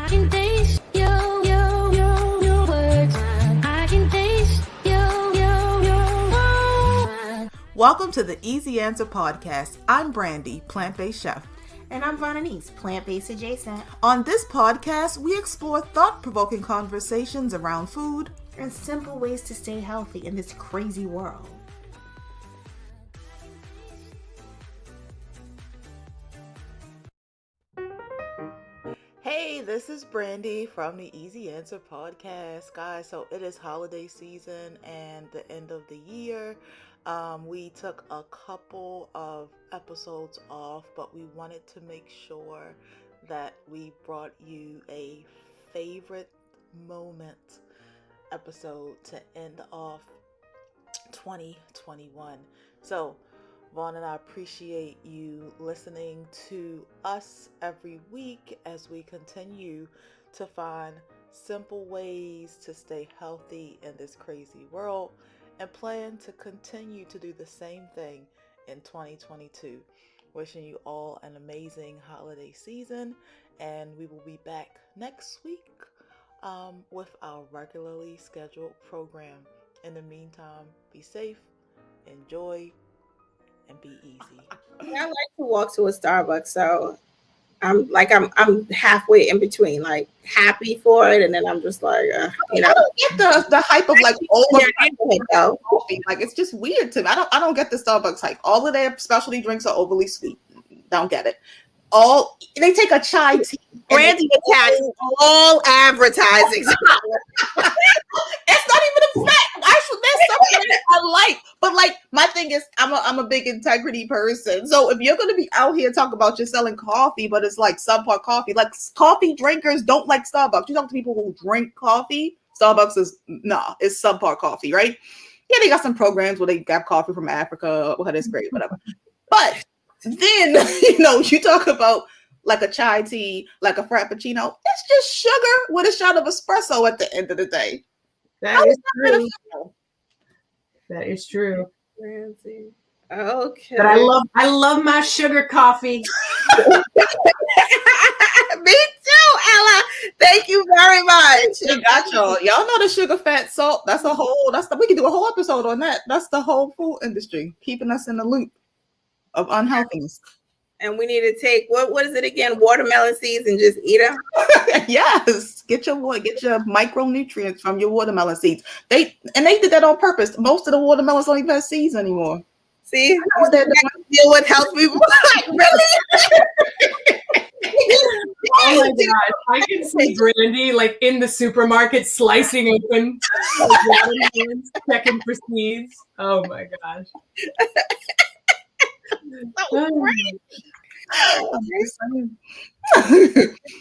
can taste your words. I can taste your. Welcome to the Easy Answer Podcast. I'm Brandy, plant-based chef. And I'm Vonanise, plant-based adjacent. On this podcast, we explore thought-provoking conversations around food and simple ways to stay healthy in this crazy world. Hey, this is Brandy from the Easy Answer Podcast. Guys, so it is holiday season and the end of the year. We took a couple of episodes off, but we wanted to make sure that we brought you a favorite moment episode to end off 2021. So Vaughn and I appreciate you listening to us every week as we continue to find simple ways to stay healthy in this crazy world and plan to continue to do the same thing in 2022. Wishing you all an amazing holiday season, and we will be back next week with our regularly scheduled program. In the meantime, be safe, enjoy, and be easy. I like to walk to a Starbucks, so I'm halfway in between, like happy for it, and then I'm just like, I don't get the hype of like coffee. Like it's just weird to me. I don't get the Starbucks hype. All of their specialty drinks are overly sweet. Don't get it. They take a chai tea. Brandy attacks all advertising. It's not even a fact. Actually, there's something that I like. But like my thing is I'm a big integrity person. So if you're gonna be out here talking about you're selling coffee, but it's like subpar coffee, like coffee drinkers don't like Starbucks. You talk to people who drink coffee, Starbucks is it's subpar coffee, right? Yeah, they got some programs where they got coffee from Africa, well, that's great, whatever. But then you talk about like a chai tea, like a frappuccino, it's just sugar with a shot of espresso at the end of the day. That is true. That is true. Okay. But I love my sugar coffee. Me too, Ella. Thank you very much. You got y'all know the sugar, fat, salt. We can do a whole episode on that. That's the whole food industry, keeping us in the loop of unhealthiness. And we need to take what is it again? Watermelon seeds and just eat them. Yes, get your micronutrients from your watermelon seeds. They did that on purpose. Most of the watermelons don't even have seeds anymore. See, what they're doing deal with health people. Like, really? Oh my gosh, I can see Brandy like in the supermarket slicing open watermelons, checking for seeds. Oh my gosh.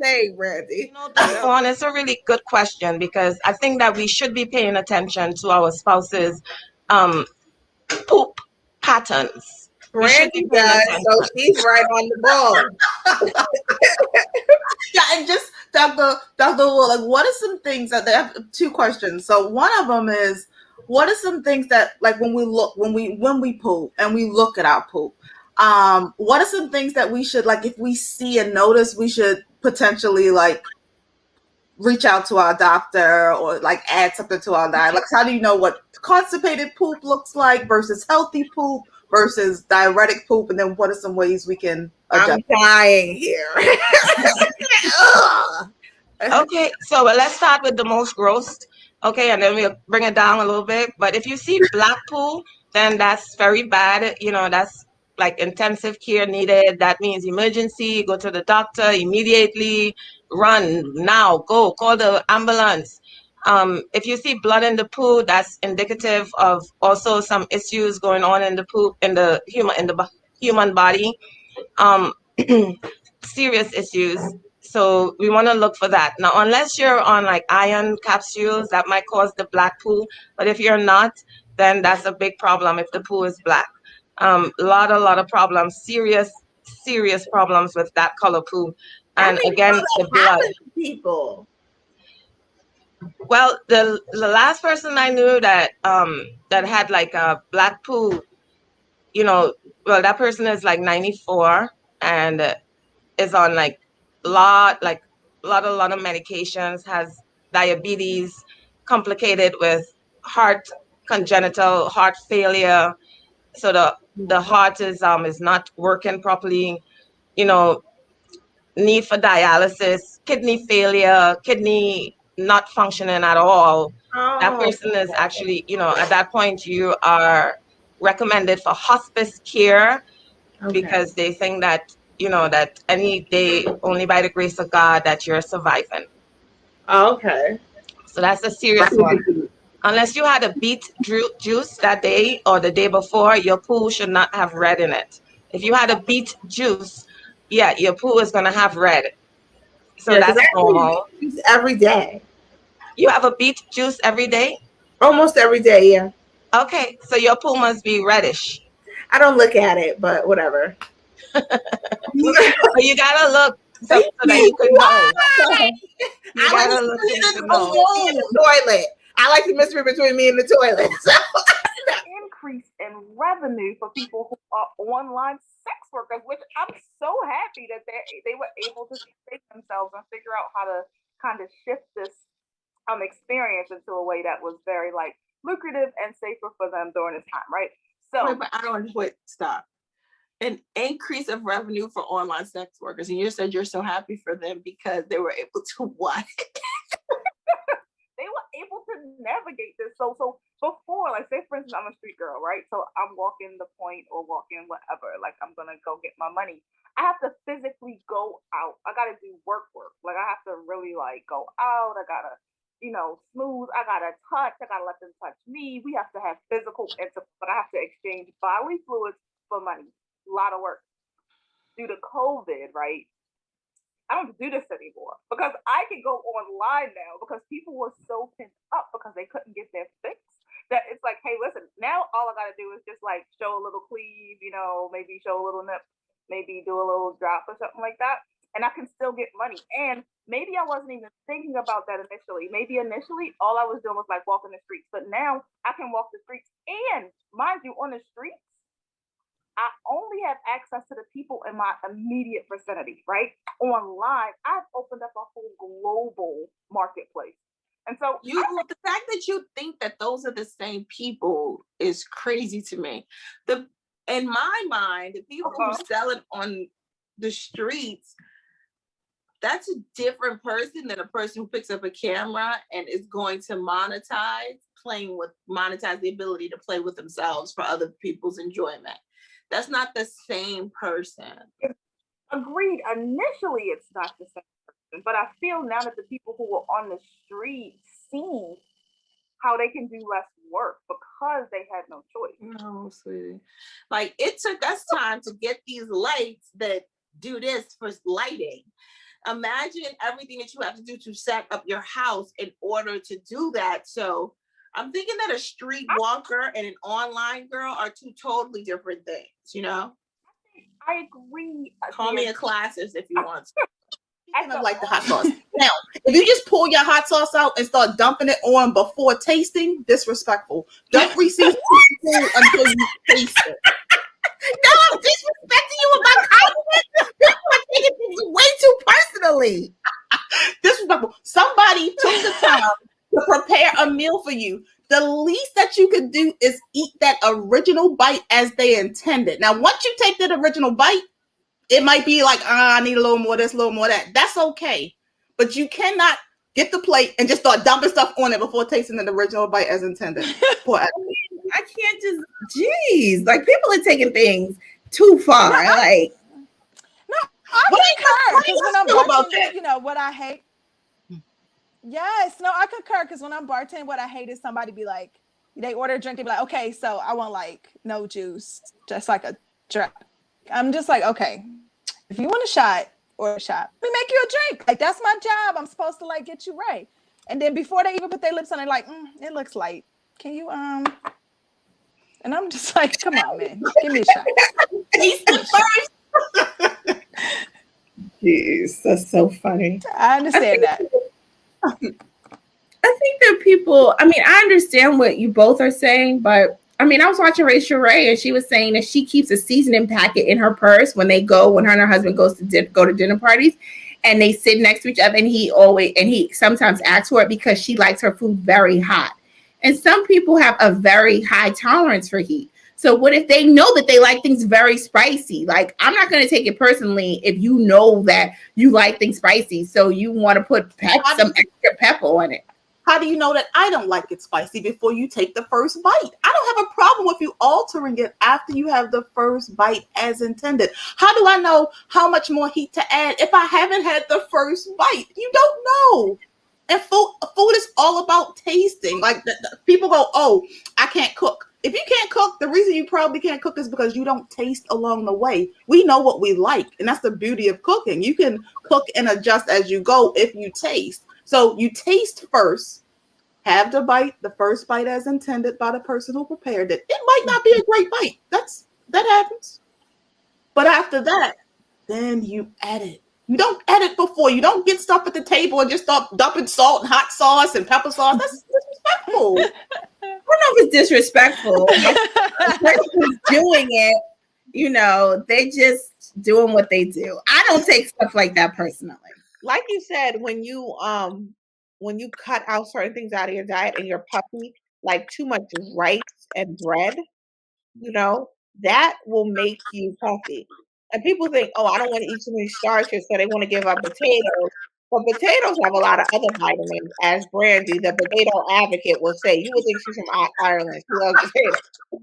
Say, Brandy. Dawn, it's a really good question because I think that we should be paying attention to our spouse's poop patterns. Brandy does, so she's right on the ball. Yeah, and just Dr. Will, like, what are some things that they have? Two questions. So one of them is, what are some things that, like, when we poop and we look at our poop, what are some things that we should, like, if we see and notice, we should potentially like reach out to our doctor or like add something to our diet? Like, how do you know what constipated poop looks like versus healthy poop versus diuretic poop? And then what are some ways we can adjust? I'm dying here. Okay, so let's start with the most gross. Okay, and then we'll bring it down a little bit. But if you see black poo, then that's very bad. That's like intensive care needed. That means emergency, go to the doctor immediately, run now, go, call the ambulance. If you see blood in the poo, that's indicative of also some issues going on in the poop, in the human body, serious issues. So we want to look for that. Now, unless you're on like iron capsules, that might cause the black poo. But if you're not, then that's a big problem if the poo is black. A lot of problems, serious problems with that color poo. And again, the blood. People. Well, the last person I knew that had like a black poo, that person is like 94 and is on like lot of medications, has diabetes, complicated with heart congenital heart failure. So the heart is not working properly. You know, need for dialysis, kidney failure, kidney not functioning at all. That Oh, person is actually, at that point you are recommended for hospice care okay. because they think that, that any day, only by the grace of God, that you're surviving. Okay. So that's a serious one. Unless you had a beet juice that day or the day before, your poo should not have red in it. If you had a beet juice, yeah, your poo is going to have red. So Yeah, because that's I normal. use every day, You have a beet juice every day? almost every day. Yeah, Okay, so your poo must be reddish. I don't look at it, but whatever. But you gotta look so Thank that you. you can know. Why? You I like gotta the look so you mystery can between know. me and the toilet. I like the mystery between me and the toilet. So. Increase in revenue for people who are online sex workers, which I'm so happy that they were able to save themselves and figure out how to kind of shift this experience into a way that was very like lucrative and safer for them during this time, right? So Wait, but I don't wait. Stop. An increase of revenue for online sex workers, and you said you're so happy for them because they were able to what? they were able to navigate this. So before, like say for instance, I'm a street girl, right? So I'm walking the point or walking whatever, like I'm gonna go get my money. I have to physically go out. I gotta do work. Like I have to really like go out. I gotta, smooth. I gotta touch. I gotta let them touch me. We have to have physical but I have to exchange bodily fluids for money. A lot of work. Due to COVID, right? I don't do this anymore because I can go online now because people were so pent up because they couldn't get their fix that it's like, hey, listen, now all I gotta do is just like show a little cleave, maybe show a little nip, maybe do a little drop or something like that, and I can still get money. And maybe I wasn't even thinking about that initially. Maybe initially all I was doing was like walking the streets, but now I can walk the streets and mind you, on the streets I only have access to the people in my immediate vicinity, right? Online, I've opened up a whole global marketplace. And so The fact that you think that those are the same people is crazy to me. In my mind, the people who sell it on the streets, that's a different person than a person who picks up a camera and is going to monetize the ability to play with themselves for other people's enjoyment. That's not the same person. Agreed. Initially, it's not the same person, but I feel now that the people who were on the street see how they can do less work because they had no choice. No, sweetie. Like it took us time to get these lights that do this for lighting. Imagine everything that you have to do to set up your house in order to do that. So I'm thinking that a street walker and an online girl are two totally different things, I agree. Call me a classist if you want to. I Like the hot sauce. Now, if you just pull your hot sauce out and start dumping it on before tasting, disrespectful. Don't receive food until you taste it. No, I'm disrespecting you with my compliment. People are taking things way too personally. Disrespectful. Somebody took the time to prepare a meal for you. The least that you could do is eat that original bite as they intended. Now, once you take that original bite, it might be like, I need a little more of this, a little more of that. That's okay. But you cannot get the plate and just start dumping stuff on it before tasting the original bite as intended. I can't just, geez, like people are taking things too far. I concur because when I'm bartending, what I hate. Yes, no, I concur because when I'm bartending, what I hate is somebody be like, they order a drink, they be like, okay, so I want like no juice, just like a drink. I'm just like, okay, if you want a shot, order a shot. Let me make you a drink. Like that's my job. I'm supposed to like get you right. And then before they even put their lips on it, like, it looks light. Can you And I'm just like, come on, man, give me a shot. Taste it first. Jeez, that's so funny. I understand that. I think that people, I understand what you both are saying, but I was watching Rachel Ray and she was saying that she keeps a seasoning packet in her purse when her and her husband go to dinner parties. and they sit next to each other, and he sometimes asks for it because she likes her food very hot. And some people have a very high tolerance for heat. So what if they know that they like things very spicy? Like, I'm not going to take it personally if you know that you like things spicy, so you want to put some extra pepper on it. How do you know that I don't like it spicy before you take the first bite? I don't have a problem with you altering it after you have the first bite as intended. How do I know how much more heat to add if I haven't had the first bite? You don't know. And food is all about tasting. Like people go, oh, I can't cook. If you can't cook, the reason you probably can't cook is because you don't taste along the way. We know what we like, and that's the beauty of cooking. You can cook and adjust as you go if you taste. So you taste first, have the first bite as intended by the person who prepared it. It might not be a great bite. That happens. But after that, then you edit. You don't edit before. You don't get stuff at the table and just start dumping salt and hot sauce and pepper sauce. That's disrespectful. I don't know if it's disrespectful. The person who's doing it, they just doing what they do. I don't take stuff like that personally. Like you said, when you cut out certain things out of your diet and you're puffy, like too much rice and bread, that will make you puffy. And people think, oh, I don't want to eat too many starches, so they want to give up potatoes. But potatoes have a lot of other vitamins, as Brandy, the potato advocate, will say. You would think she's from Ireland. She loves potatoes. Do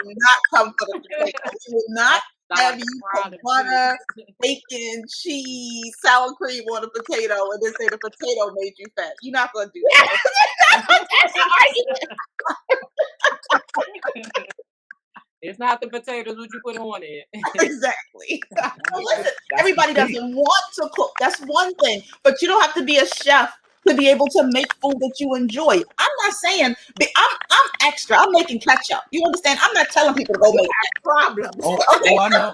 not come for the potatoes. She will not have you put butter, bacon, cheese, sour cream on a potato and then say the potato made you fat. You're not going to do that. It's not the potatoes what you put on it. Exactly. Listen, everybody doesn't want to cook. That's one thing. But you don't have to be a chef to be able to make food that you enjoy. I'm not saying I'm extra. I'm making ketchup. You understand? I'm not telling people to go make problems. I know.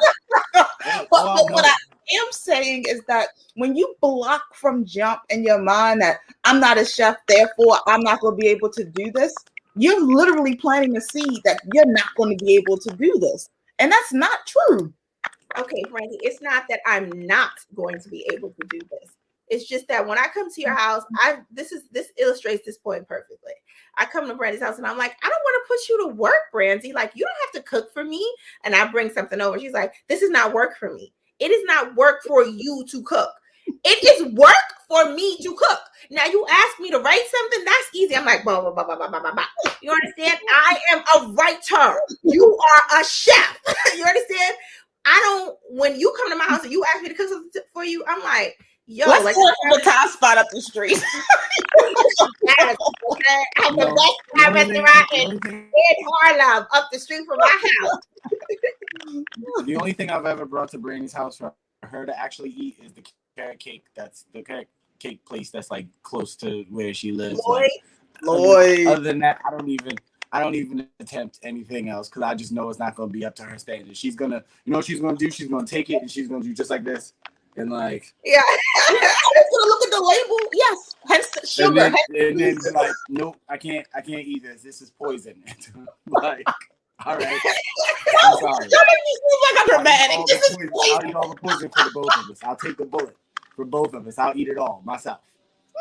But what I am saying is that when you block from jump in your mind that I'm not a chef, therefore I'm not going to be able to do this, you're literally planting a seed that you're not going to be able to do this. And that's not true. Okay, Frankie, it's not that I'm not going to be able to do this. It's just that when I come to your house, this illustrates this point perfectly. I come to Brandy's house and I'm like, I don't want to put you to work, Brandy. Like, you don't have to cook for me. And I bring something over. She's like, this is not work for me. It is not work for you to cook. It is work for me to cook. Now you ask me to write something, that's easy. I'm like, blah, blah, blah, blah, blah, blah, blah. You understand? I am a writer. You are a chef. You understand? When you come to my house and you ask me to cook something for you, I'm like, yo, let's go to the Thai spot up the street. I'm the best Thai restaurant in Harlem, up the street from my house. The only thing I've ever brought to Brandy's house for her to actually eat is the carrot cake. That's the carrot cake place that's like close to where she lives. Lloyd. Other than that, I don't even attempt anything else because I just know it's not going to be up to her standards. She's gonna, what she's gonna do? She's gonna take it and she's gonna do just like this, and like, yeah. I'm just gonna look at the label. Yes, hence sugar. And then be like, nope, I can't eat this. This is poison. Like, all right. I'm sorry. Don't make me feel like I'm dramatic. This is poison. I'll eat all the poison for the both of us. I'll take the bullet for both of us. I'll eat it all myself.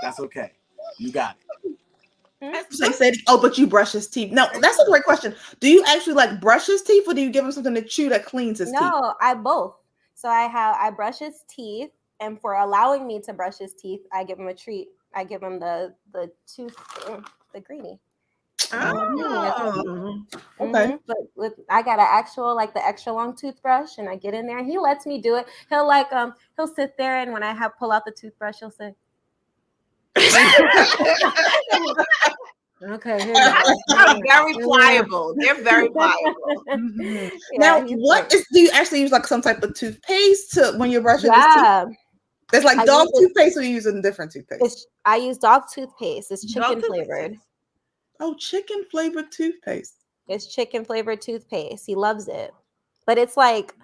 That's okay. You got it. They said, oh, but you brush his teeth. No, that's a great question. Do you actually like brush his teeth, or do you give him something to chew that cleans his teeth? No, I both. So I brush his teeth, and for allowing me to brush his teeth, I give him a treat. I give him the greenie. Oh, okay. But I got an actual, like the extra long toothbrush, and I get in there and he lets me do it. He'll sit there, and when I pull out the toothbrush, he'll say, okay, they're very pliable. They're very pliable. Yeah, now, do you actually use like some type of toothpaste when you're brushing his teeth? It's like dog toothpaste, or you using different toothpaste? I use dog toothpaste. It's chicken flavored. Oh, chicken flavored toothpaste. It's chicken flavored toothpaste. He loves it. But it's like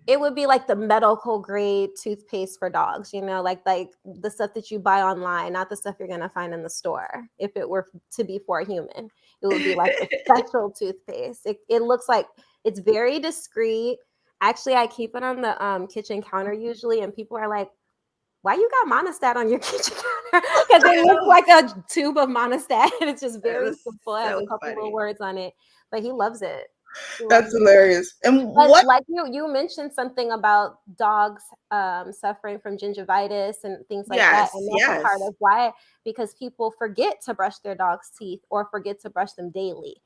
it would be like the medical grade toothpaste for dogs, like the stuff that you buy online, not the stuff you're gonna find in the store. If it were to be for a human, it would be like a special toothpaste. It looks like it's very discreet. Actually, I keep it on the kitchen counter usually, and people are like, why you got monostat on your kitchen counter? Because it looks like a tube of monostat. It's just very was simple. It has a so couple funny. little words on it, but he loves it. He loves That's it. hilarious. And But what? like you mentioned something about dogs suffering from gingivitis and things like that, Yes, and that's a part yes. of why, because people forget to brush their dog's teeth or forget to brush them daily,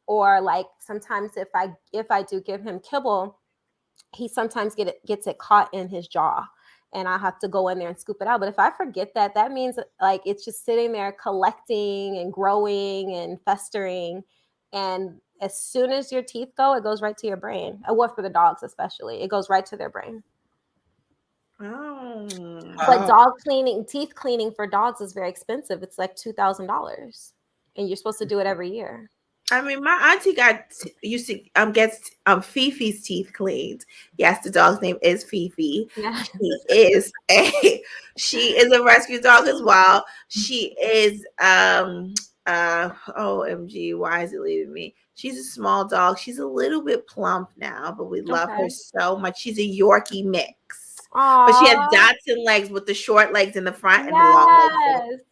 or like sometimes if I do give him kibble, he sometimes gets it caught in his jaw, and I have to go in there and scoop it out. But if I forget that, that means like it's just sitting there collecting and growing and festering. And as soon as your teeth go, it goes right to your brain. Well, for the dogs especially, it goes right to their brain. Oh. But dog cleaning, teeth cleaning for dogs is very expensive. It's like $2,000, and you're supposed to do it every year. I mean, my auntie gets Fifi's teeth cleaned. Yes, the dog's name is Fifi. Yeah. She is a rescue dog as well. She is OMG, why is it leaving me? She's a small dog. She's a little bit plump now, but we love her so much. She's a Yorkie mix. Aww. But she has Dotson legs with the short legs in the front and the long legs.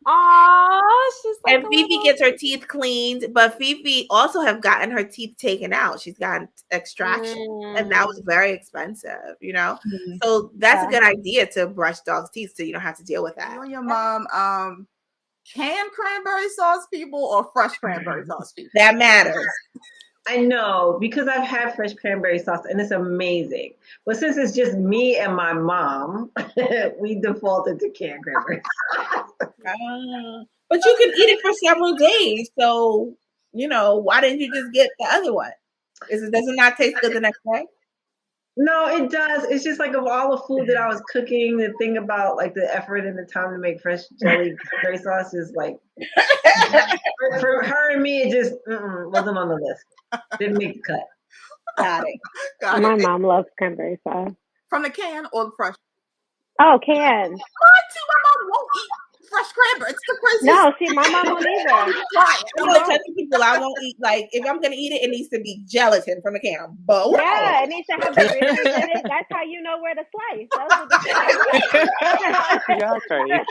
Aww, she's like, and Fifi gets her teeth cleaned, but Fifi also have gotten her teeth taken out. She's gotten extraction, and that was very expensive, you know. So that's a good idea to brush dogs' teeth, so you don't have to deal with that. You and your mom, canned cranberry sauce people or fresh cranberry sauce people? That matters. I know, because I've had fresh cranberry sauce and it's amazing. But since it's just me and my mom, we defaulted to canned cranberry sauce. But you can eat it for several days. So, you know, why didn't you just get the other one? Does it not taste good the next day? No, it does. It's just like of all the food that I was cooking, the thing about like the effort and the time to make fresh jelly cranberry sauce is like, for her and me, it just wasn't on the list. Didn't make the cut. Got it. My mom loves cranberry sauce. From the can or the fresh? Oh, can. Mine too. My mom won't eat fresh cranberry. It's the craziest. No, see, my mom won't either. I'm the type of people I won't eat. Like, if I'm gonna eat it, it needs to be gelatin from the can. But yeah, it needs to have the bitters in it. That's how you know where to slice. Y'all crazy.